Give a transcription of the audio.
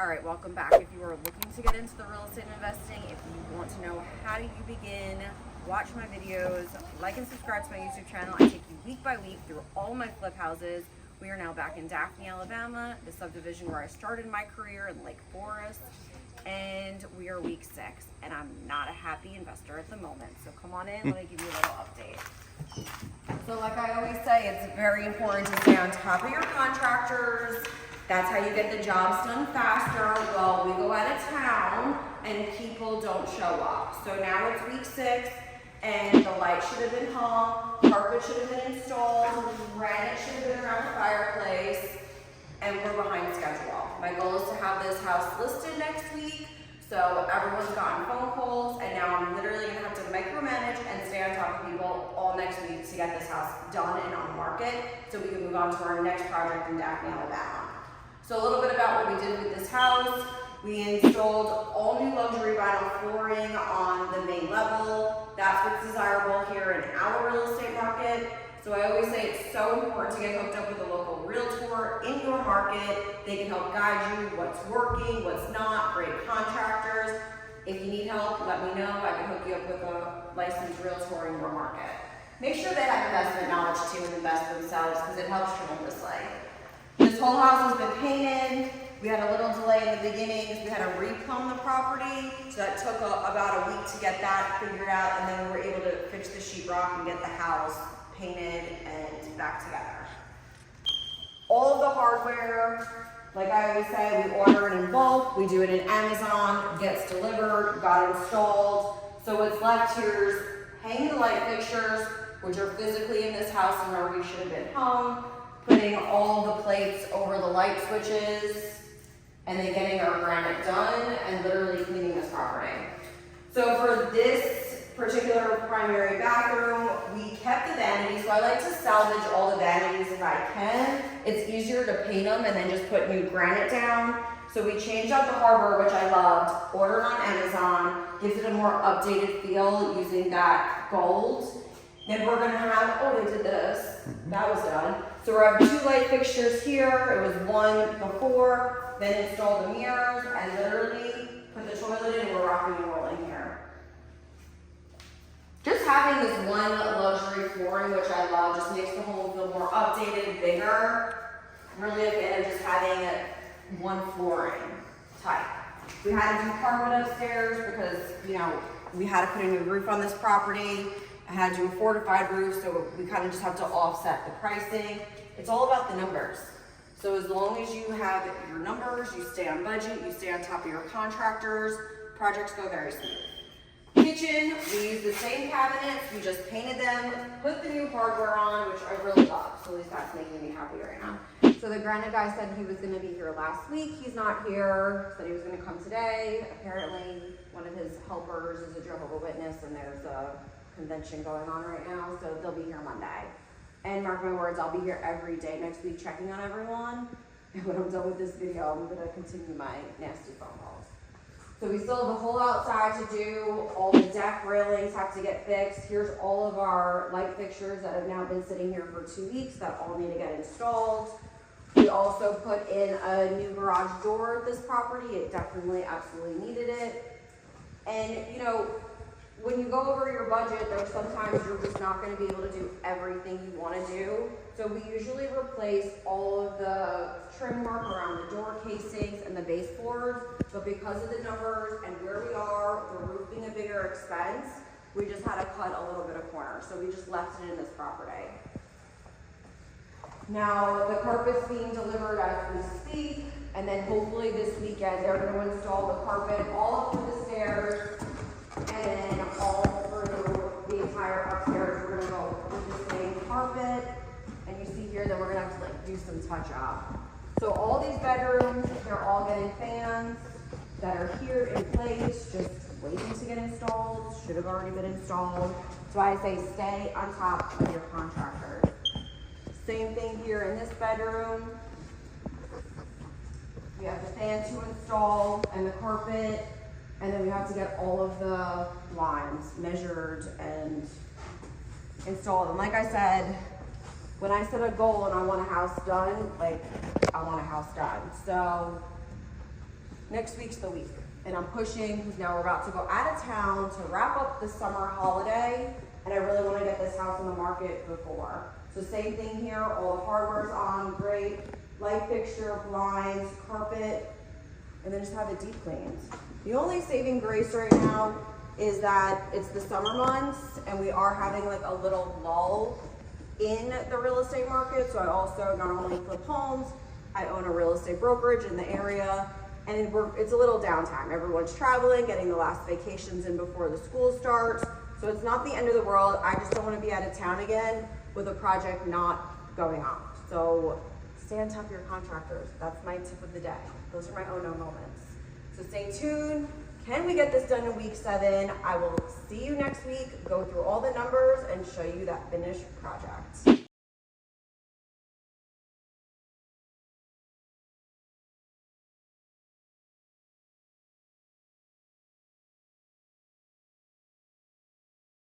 All right, welcome back. If you are looking to get into the real estate investing, if you want to know how do you begin, watch my videos, like and subscribe to my YouTube channel. I take you week by week through all my flip houses. We are now back in Daphne, Alabama, the subdivision where I started my career in Lake Forest, and we are week 6, and I'm not a happy investor at the moment. So come on in, let me give you a little update. So like I always say, it's very important to stay on top of your contractors. That's how you get the jobs done faster. Well, we go out of town and people don't show up. So now it's week 6 and the light should have been hung, carpet should have been installed, granite should have been around the fireplace, and we're behind schedule. My goal is to have this house listed next week. So everyone's gotten phone calls, and now I'm literally gonna have to micromanage and stay on top of people all next week to get this house done and on the market so we can move on to our next project in Daphne, Alabama. So a little bit about what we did with this house. We installed all new luxury vinyl flooring on the main level. That's what's desirable here in our real estate market. So I always say it's so important to get hooked up with a local realtor in your market. They can help guide you what's working, what's not, great contractors. If you need help, let me know. I can hook you up with a licensed realtor in your market. Make sure they have investment knowledge too and invest themselves because it helps tremendously. This whole house has been painted. We had a little delay in the beginning because we had to replumb the property. So that took about a week to get that figured out, and then we were able to fix the sheetrock and get the house painted and back together. All of the hardware, like I always say, we order it in bulk. We do it in Amazon, gets delivered, got installed. So what's left here is hanging the light fixtures, which are physically in this house and already should have been hung, putting all the plates over the light switches, and then getting our granite done and literally cleaning this property. So for this particular primary bathroom, we kept the vanities. So I like to salvage all the vanities if I can. It's easier to paint them and then just put new granite down. So we changed out the hardware, which I loved, ordered on Amazon, gives it a more updated feel using that gold. Then we're gonna have, oh, they did this, that was done. So we're having 2 light fixtures here. It was one before, then installed the mirrors, and literally put the toilet in, and we're rocking and rolling here. Just having this one luxury flooring, which I love, just makes the home feel more updated, bigger. I'm really a fan of just having one flooring type. We had to do carpet upstairs because, you know, we had to put a new roof on this property. I had to do a fortified roof, so we kind of just have to offset the pricing. It's all about the numbers. So as long as you have your numbers, you stay on budget, you stay on top of your contractors, projects go very smooth. Kitchen, we use the same cabinets, we just painted them, put the new hardware on, which I really love. So at least that's making me happy right now. So the granite guy said he was gonna be here last week. He's not here, said he was gonna come today. Apparently, one of his helpers is a Jehovah's Witness and there's a convention going on right now, so they'll be here Monday. And mark my words, I'll be here every day next week checking on everyone. And when I'm done with this video, I'm gonna continue my nasty phone calls. So we still have the whole outside to do. All the deck railings have to get fixed. Here's all of our light fixtures that have now been sitting here for 2 weeks that all need to get installed. We also put in a new garage door at this property. It definitely absolutely needed it. And you know, when you go over your budget, there's sometimes you're just not going to be able to do everything you want to do. So we usually replace all of the trim work around the door casings and the baseboards. But because of the numbers and where we are, the roof being a bigger expense, we just had to cut a little bit of corner. So we just left it in this property. Now the carpet's being delivered as we speak, and then hopefully this weekend they're going to install the carpet all up to the stairs. And then all through the entire upstairs, we're gonna go with the same carpet. And you see here that we're gonna have to like do some touch up. So all these bedrooms, they're all getting fans that are here in place, just waiting to get installed, should have already been installed. So I say stay on top of your contractors. Same thing here in this bedroom. We have the fan to install and the carpet. And then we have to get all of the lines measured and installed. And like I said, when I set a goal and I want a house done, like I want a house done. So next week's the week. And I'm pushing because now we're about to go out of town to wrap up the summer holiday. And I really want to get this house on the market before. So same thing here, all the hardware's on, great. Light fixture, blinds, carpet, and then just have it deep cleaned. The only saving grace right now is that it's the summer months and we are having like a little lull in the real estate market. So I also not only flip homes, I own a real estate brokerage in the area, and it's a little downtime. Everyone's traveling, getting the last vacations in before the school starts. So it's not the end of the world. I just don't want to be out of town again with a project not going on. So stay on top of your contractors. That's my tip of the day. Those are my oh no moments. So stay tuned. Can we get this done in week 7? I will see you next week, go through all the numbers and show you that finished project.